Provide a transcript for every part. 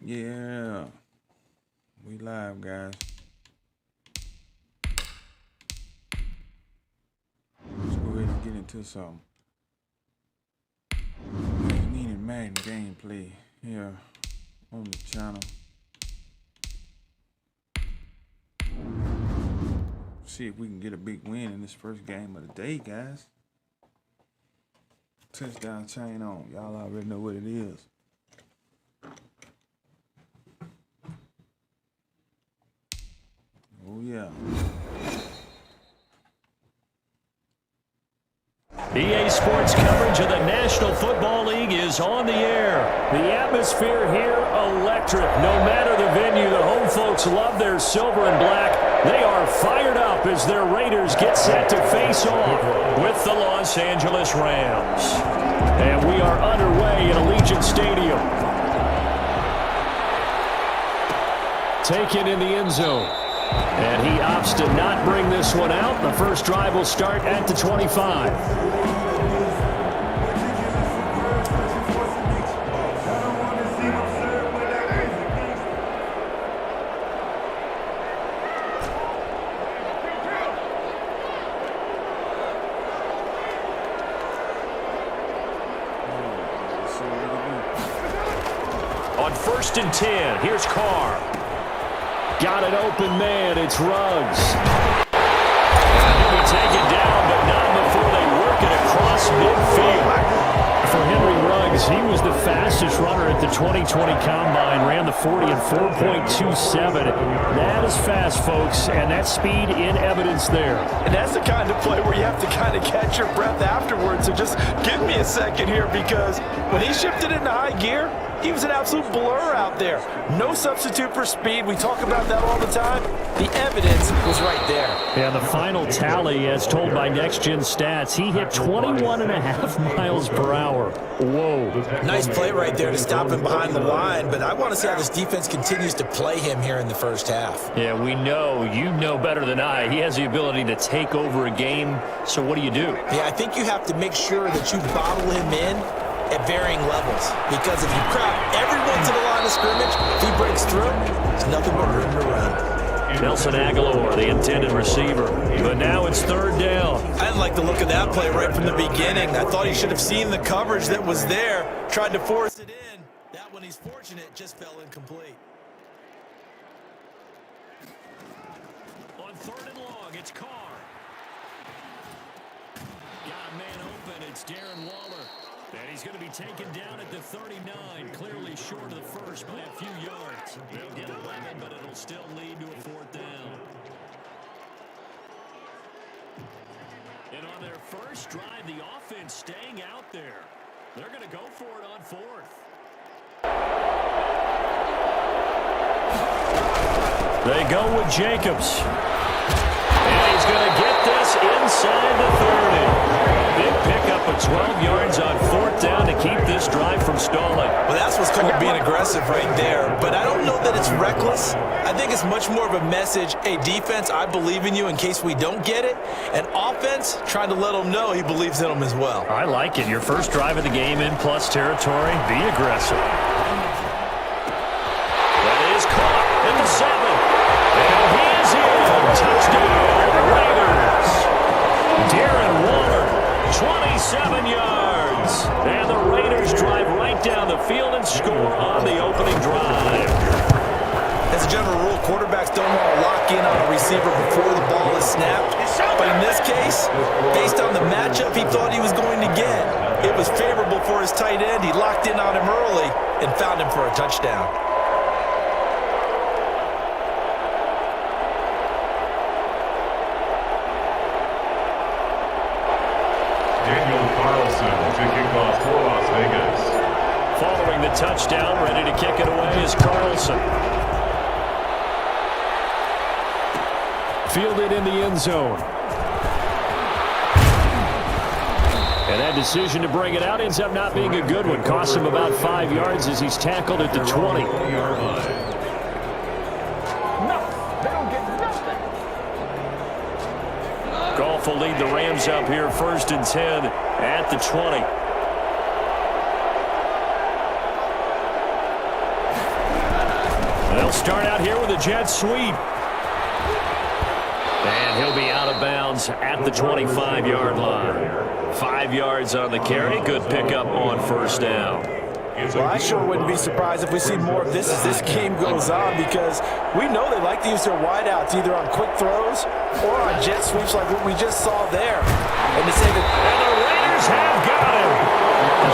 Yeah, we live, guys. Let's go ahead and get into some needed Madden gameplay here on the channel. See if we can get a big win in this first game of the day, guys. Touchdown chain on. Y'all already know what it is. Oh, yeah. EA Sports coverage of the National Football League is on the air. The atmosphere here, electric. No matter the venue, the home folks love their silver and black. They are fired up as their Raiders get set to face off with the Los Angeles Rams. And we are underway in Allegiant Stadium. Taken in the end zone. And he opts to not bring this one out. The first drive will start at the 25. On 1st and 10, here's Carr. Got an open man, it's Ruggs. He'll be taken down, but not before they work it across midfield. For Henry Ruggs, he was the fastest runner at the 2020 Combine, ran the 40 in 4.27. That is fast, folks, and that speed in evidence there. And that's the kind of play where you have to kind of catch your breath afterwards. So just give me a second here, because when he shifted into high gear, he was an absolute blur out there. No substitute for speed. We talk about that all the time. The evidence was right there. Yeah, the final tally, as told by Next Gen Stats, he hit 21.5 miles per hour. Whoa. Nice play right there to stop him behind the line, but I want to see how this defense continues to play him here in the first half. Yeah, we know. You know better than I. He has the ability to take over a game, so what do you do? Yeah, I think you have to make sure that you bottle him in at varying levels, because if you crowd everyone to the line of scrimmage, if he breaks through, it's nothing but room to run. Nelson Aguilar, the intended receiver, but now it's 3rd down. I didn't like the look of that play right from the beginning. I thought he should have seen the coverage that was there, tried to force it in. That one, he's fortunate, just fell incomplete. On 3rd and long, it's Carr. Got a man open, it's Darren Waller. And he's going to be taken down at the 39, clearly short of the first by a few yards. They'll get 11, but it'll still lead to a 4th down. And on their first drive, the offense staying out there. They're going to go for it on 4th. They go with Jacobs. And he's going to get this inside the 30. Big pickup of 12 yards on 4th down to keep this drive from stalling. Well, that's what's called being aggressive right there. But I don't know that it's reckless. I think it's much more of a message. Hey, defense, I believe in you in case we don't get it. And offense, trying to let him know he believes in them as well. I like it. Your first drive of the game in plus territory. Be aggressive. That is caught at the 7. And he is in. Touchdown, Raiders. Darren Waller, 27 yards. And the Raiders drive right down the field and score on the opening drive. As a general rule, quarterbacks don't want to lock in on a receiver before the ball is snapped. But in this case, based on the matchup he thought he was going to get, it was favorable for his tight end. He locked in on him early and found him for a touchdown. Following the touchdown, ready to kick it away is Carlson. Fielded in the end zone. And that decision to bring it out ends up not being a good one. Costs him about 5 yards as he's tackled at the 20. Goff will lead the Rams up here 1st and 10 at the 20. They'll start out here with a jet sweep. And he'll be out of bounds at the 25-yard line. 5 yards on the carry. Good pickup on first down. Well, I sure wouldn't be surprised if we see more of this as this game goes on, because we know they like to use their wideouts either on quick throws or on jet sweeps like what we just saw there. And to say that... And the Raiders have got him.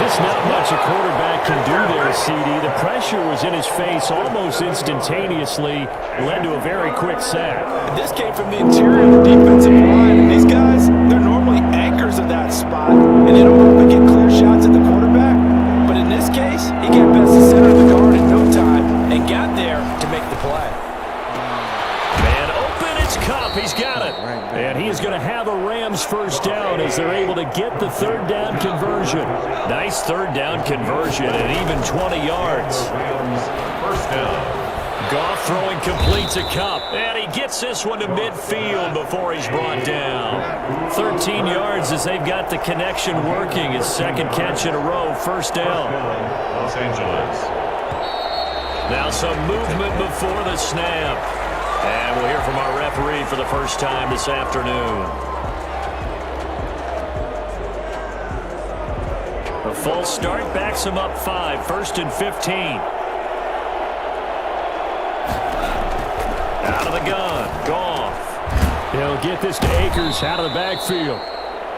Just not much a quarterback can do there, CD. The pressure was in his face almost instantaneously, led to a very quick sack. And this came from the interior of the defensive line, and these guys, they're normally anchors of that spot, and they don't often get clear shots at the quarterback. But in this case, he got past the center of the guard in no time and got there to make the play. Man open, it's Cup. He's got it. And he's going to have a Rams first down as they're able to get the third down conversion. Nice third down conversion and even 20 yards. First down. Goff throwing complete to Cup, and he gets this one to midfield before he's brought down. 13 yards as they've got the connection working. His second catch in a row, first down. Los Angeles. Now some movement before the snap. And we'll hear from our referee for the first time this afternoon. A false start backs him up 5, 1st and 15. Out of the gun, Goff. They'll get this to Akers out of the backfield.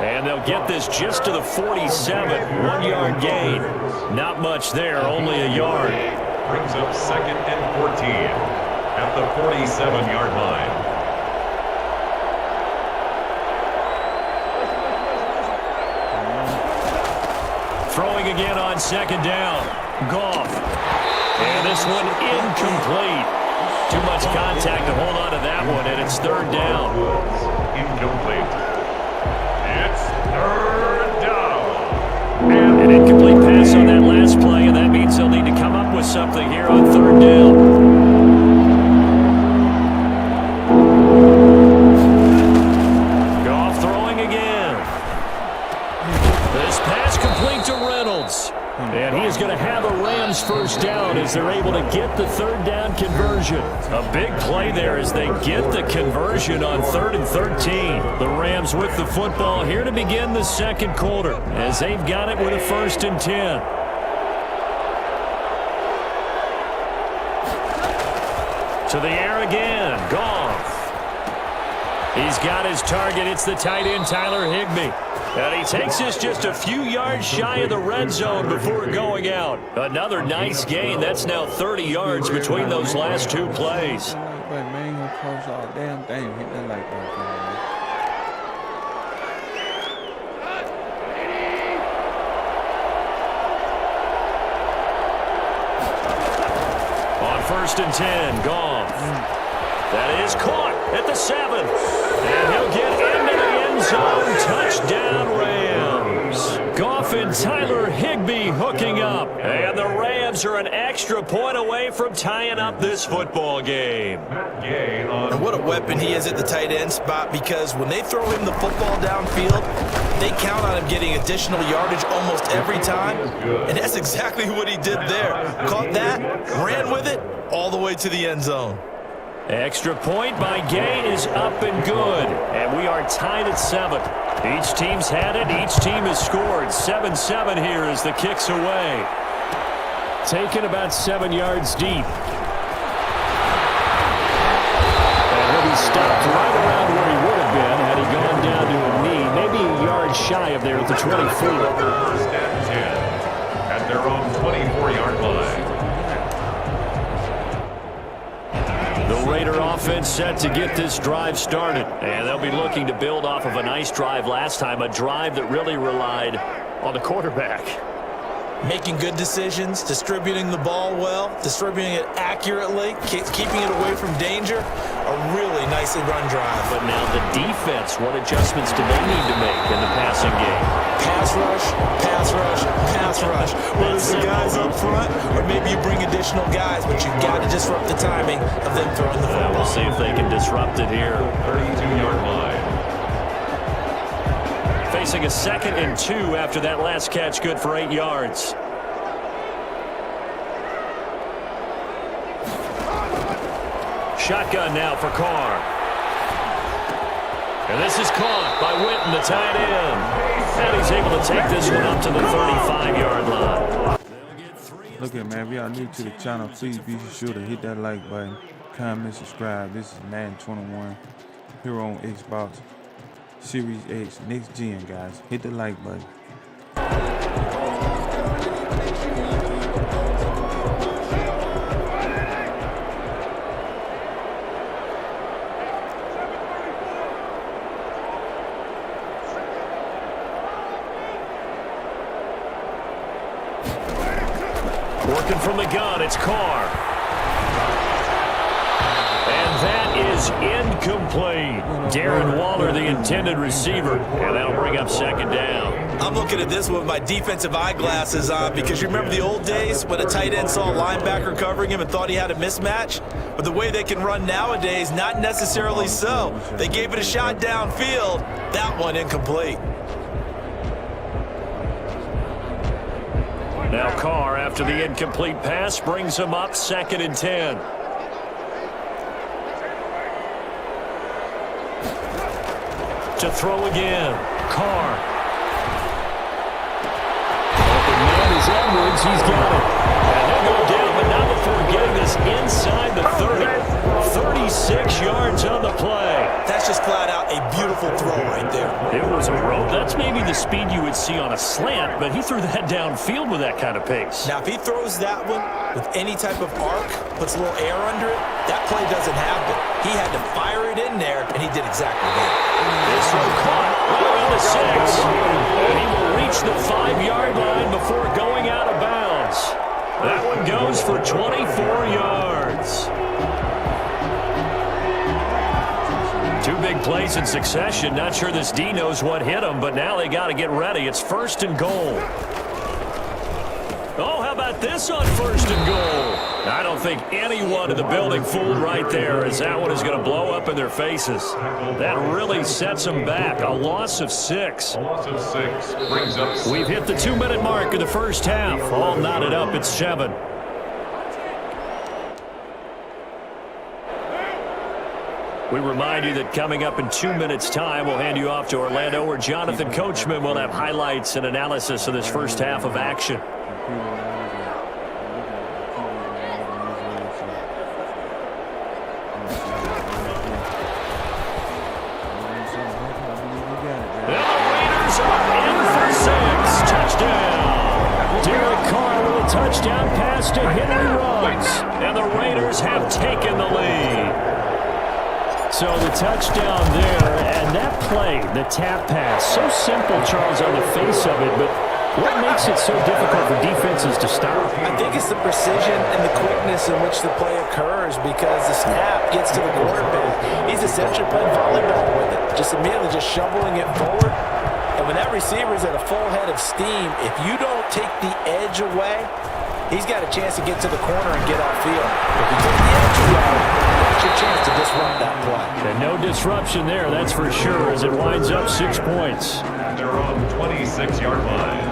And they'll get this just to the 47, 1-yard gain. Not much there, only a yard. Brings up 2nd and 14 at the 47-yard line. Throwing again on 2nd down, Goff. And this one incomplete. Too much contact to hold on to that one, and it's 3rd down. Incomplete. It's 3rd down. An incomplete pass on that last play, and that means they'll need to come up with something here on 3rd down. Goff throwing again. This pass complete to Reynolds. And he is going to have a Rams first down as they're able to get the 3rd down conversion. A big play there as they get the conversion on 3rd and 13. The Rams with the football here to begin the 2nd quarter as they've got it with a 1st and 10. To the air again, Goff. He's got his target. It's the tight end, Tyler Higbee. And he takes this just a few yards shy of the red zone before going out. Another nice gain. That's now 30 yards between those last 2 plays. Man, gonna close all damn thing. Hit that like that. On 1st and 10, Goff. That is caught at the 7. And he'll get into the end zone. Touchdown, Rams. Goff and Tyler Higbee hooking up. And the Rams are an extra point away from tying up this football game. And what a weapon he is at the tight end spot, because when they throw him the football downfield, they count on him getting additional yardage almost every time. And that's exactly what he did there. Caught that, ran with it, all the way to the end zone. Extra point by Gay is up and good. And we are tied at 7. Each team's had it. Each team has scored. 7-7 here as the kick's away. Taken about 7 yards deep. And he'll be stopped right around where he would have been had he gone down to a knee. Maybe a yard shy of there at the 24. 1st and 10 at their own 24-yard line. The Raider offense set to get this drive started. And they'll be looking to build off of a nice drive last time, a drive that really relied on the quarterback. Making good decisions, distributing the ball well, distributing it accurately, keeping it away from danger. A really nicely run drive. But now the defense, what adjustments do they need to make in the passing game? Pass rush, pass rush, pass rush. Whether it's the guys up front or maybe you bring additional guys, but you've got to disrupt the timing of them throwing the football. We'll see if they can disrupt it here. 32-yard line. Facing a 2nd and 2 after that last catch, good for 8 yards. shotgun now for Carr. And this is caught by Witten, the tight end. And he's able to take this one up to the 35-yard line. Look at, man, if y'all new to the channel, please be sure to hit that like button, comment, subscribe. This is Madden 21 here on Xbox Series X Next Gen, guys. Hit the like button. Working from the gun, it's Carr. And that is incomplete. Darren Waller, the intended receiver. And that'll bring up second down. I'm looking at this with my defensive eyeglasses on because you remember the old days when a tight end saw a linebacker covering him and thought he had a mismatch? But the way they can run nowadays, not necessarily so. They gave it a shot downfield. That one incomplete. Now Carr, after the incomplete pass, brings him up 2nd and 10. To throw again, Carr. Open man is Edwards, he's got it. And he'll go down, but not before getting this inside the 30. 36 yards on the play. That's just flat out a beautiful throw right there. It was a rope. That's maybe the speed you would see on a slant, but he threw that downfield with that kind of pace. Now, if he throws that one with any type of arc, puts a little air under it, that play doesn't happen. He had to fire it in there, and he did exactly that. This one caught right around the 6. And he will reach the 5-yard line before going out of bounds. That one goes for 24 yards. Two big plays in succession. Not sure this D knows what hit him, but now they got to get ready. It's 1st and goal. Oh, how about this on 1st and goal? I don't think anyone in the building fooled right there, as that one is going to blow up in their faces. That really sets them back. A loss of 6. A loss of 6 brings up. We've hit the 2-minute mark of the first half. All knotted up at 7. We remind you that coming up in 2 minutes' time, we'll hand you off to Orlando, where Jonathan Coachman will have highlights and analysis of this first half of action. And the Raiders are in for 6. Touchdown. Derek Carr with a touchdown pass to Henry Ruggs. And the Raiders have taken the lead. So the touchdown there, and that play, the tap pass, so simple, Charles, on the face of it, but what makes it so difficult for defenses to stop? I think it's the precision and the quickness in which the play occurs, because the snap gets to the quarterback. He's essentially playing volleyball with it, just immediately just shoveling it forward. And when that receiver is at a full head of steam, if you don't take the edge away, he's got a chance to get to the corner and get off field. If you take the edge away, that's your chance to disrupt that play. And no disruption there, that's for sure, as it winds up 6 points. They're on the 26-yard line.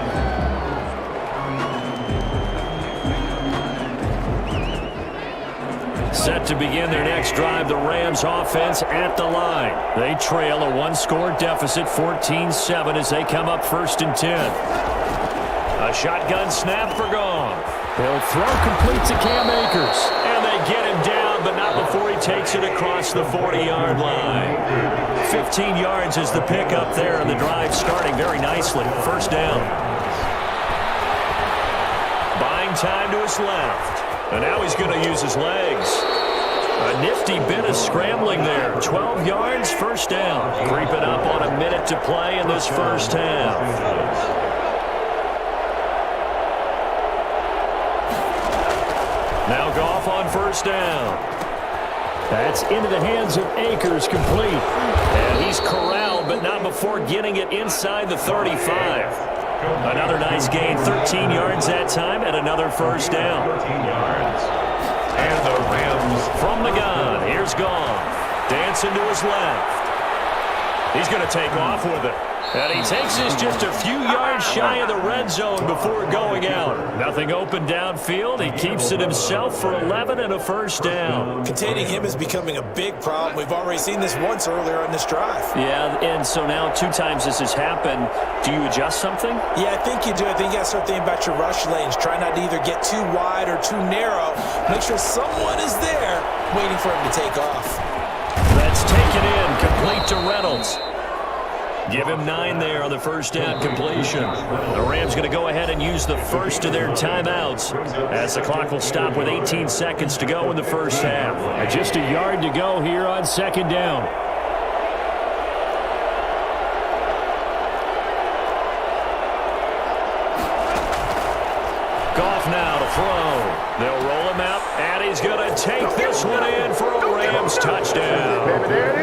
Set to begin their next drive, the Rams offense at the line. They trail a 1-score deficit, 14-7, as they come up 1st and 10. A shotgun snap for Goff. He'll throw complete to Cam Akers. And they get him down, but not before he takes it across the 40-yard line. 15 yards is the pickup there, and the drive starting very nicely. 1st down. Buying time to his left. And now he's going to use his legs. A nifty bit of scrambling there. 12 yards, 1st down. Creeping up on a minute to play in this first half. Now Goff on 1st down. That's into the hands of Akers, complete. And he's corralled, but not before getting it inside the 35. Another nice gain, 13 yards that time, and another 1st down. 13 yards. And the Rams from the gun. Here's Goff. Dancing to his left. He's going to take off with it. And he takes this just a few yards shy of the red zone before going out. Nothing open downfield. He keeps it himself for 11 and a first down. Containing him is becoming a big problem. We've already seen this once earlier on this drive. Yeah, and so now 2 times this has happened. Do you adjust something? Yeah, I think you do. I think you got to start thinking about your rush lanes. Try not to either get too wide or too narrow. Make sure someone is there waiting for him to take off. That's taken in, complete to Reynolds. Give him 9 there on the first down completion. The Rams going to go ahead and use the first of their timeouts as the clock will stop with 18 seconds to go in the first half. Just a yard to go here on second down. Goff now to throw. They'll roll him out, and he's going to take this one in for a Rams touchdown.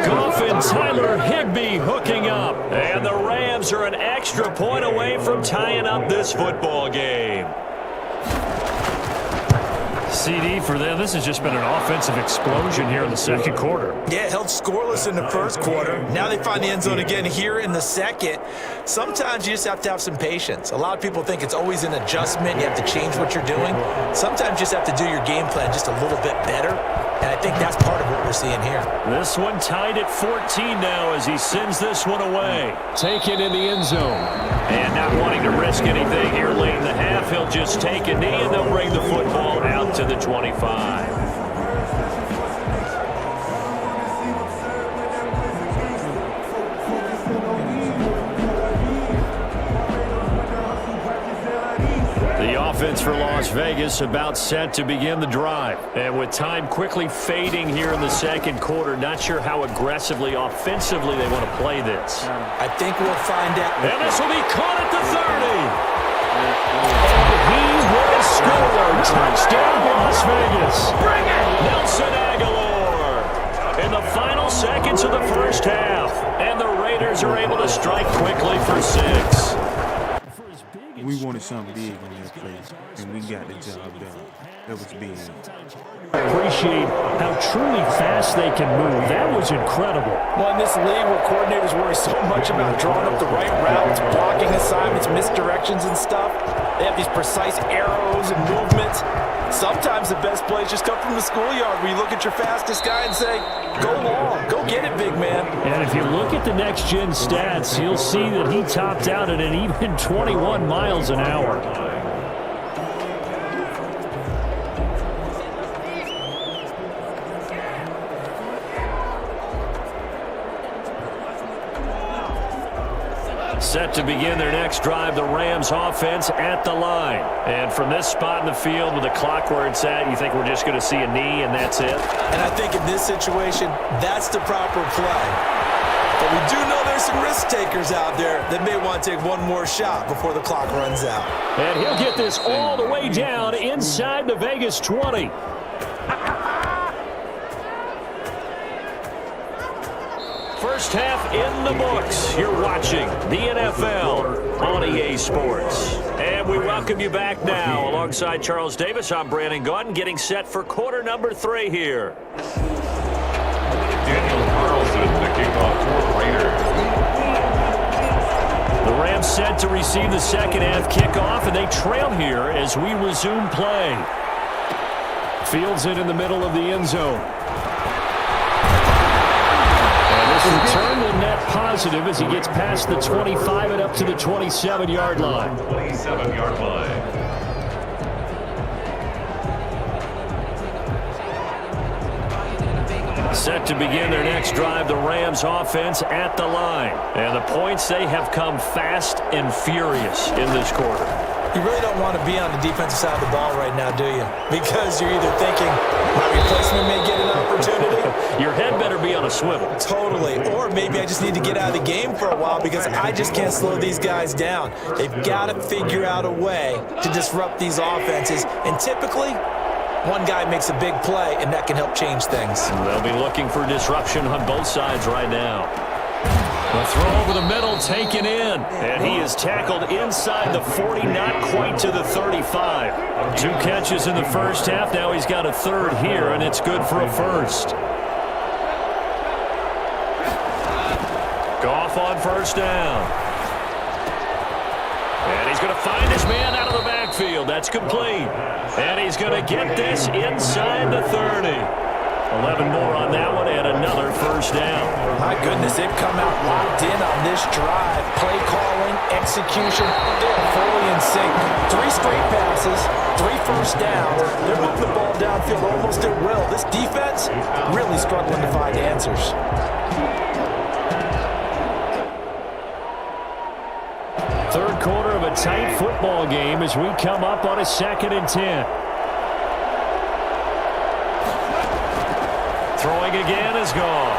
Goff and Tyler Higbee hooking up, and the Rams are an extra point away from tying up this football game. CD for them. This has just been an offensive explosion here in the second quarter. Yeah, held scoreless in the first quarter. Now they find the end zone again here in the second. Sometimes you just have to have some patience. A lot of people think it's always an adjustment. You have to change what you're doing. Sometimes you just have to do your game plan just a little bit better. And I think that's part of what we're seeing here. This one tied at 14 now as he sends this one away. Taken in the end zone. And not wanting to risk anything here late in the half, he'll just take a knee and they'll bring the football out to the 25. Offense for Las Vegas about set to begin the drive. And with time quickly fading here in the second quarter, not sure how aggressively, offensively they want to play this. I think we'll find out. And this will be caught at the 30. He will score. Touchdown, Las Vegas. Bring it! Nelson Aguilar in the final seconds of the first half. And the Raiders are able to strike quickly for 6. We wanted something big on that play, and we got the job done. That was big. Appreciate how truly fast they can move. That was incredible. Well, in this league where coordinators worry so much about drawing up the right routes, blocking assignments, misdirections and stuff, they have these precise arrows and movements. Sometimes the best plays just come from the schoolyard where you look at your fastest guy and say, go long, go get it, big man. And if you look at the next-gen stats, you'll see that he topped out at an even 21 miles an hour. Set to begin their next drive, the Rams offense at the line. And from this spot in the field with the clock where it's at, you think we're just going to see a knee and that's it? And I think in this situation, that's the proper play. But we do know there's some risk takers out there that may want to take one more shot before the clock runs out. And he'll get this all the way down inside the Vegas 20. First half in the books. You're watching the NFL on EA Sports. And we welcome you back now. Alongside Charles Davis, I'm Brandon Gaudin, getting set for quarter number 3 here. Daniel Carlson, the kickoff for Raiders. The Rams set to receive the second half kickoff, and they trail here as we resume play. Fields it in the middle of the end zone. Return will net positive as he gets past the 25 and up to the 27-yard line. 27-yard line. Set to begin their next drive, the Rams offense at the line. And the points, they have come fast and furious in this quarter. You really don't want to be on the defensive side of the ball right now, do you? Because you're either thinking, my replacement may get an opportunity. Your head better be on a swivel. Totally. Or maybe I just need to get out of the game for a while because I just can't slow these guys down. They've got to figure out a way to disrupt these offenses. And typically, one guy makes a big play, and that can help change things. They'll be looking for disruption on both sides right now. The throw over the middle taken in, and he is tackled inside the 40, not quite to the 35. 2 catches in the first half. Now he's got a third here, and it's good for a first. Goff on first down. And he's going to find his man out of the backfield. That's complete. And he's going to get this inside the 30. 11 more on that one and another first down. My goodness, they've come out locked in on this drive. Play calling, execution, they're fully in sync. 3 straight passes, 3 first downs. They're moving the ball downfield almost at will. This defense really struggling to find answers. Third quarter of a tight football game as we come up on a 2nd and 10. Throwing again is gone.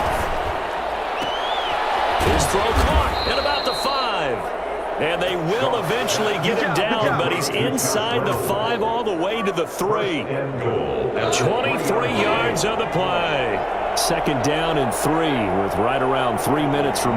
His throw caught at about the 5. And they will eventually get him down, but he's inside the 5 all the way to the 3. 23 yards on the play. 2nd down and 3 with right around 3 minutes remaining.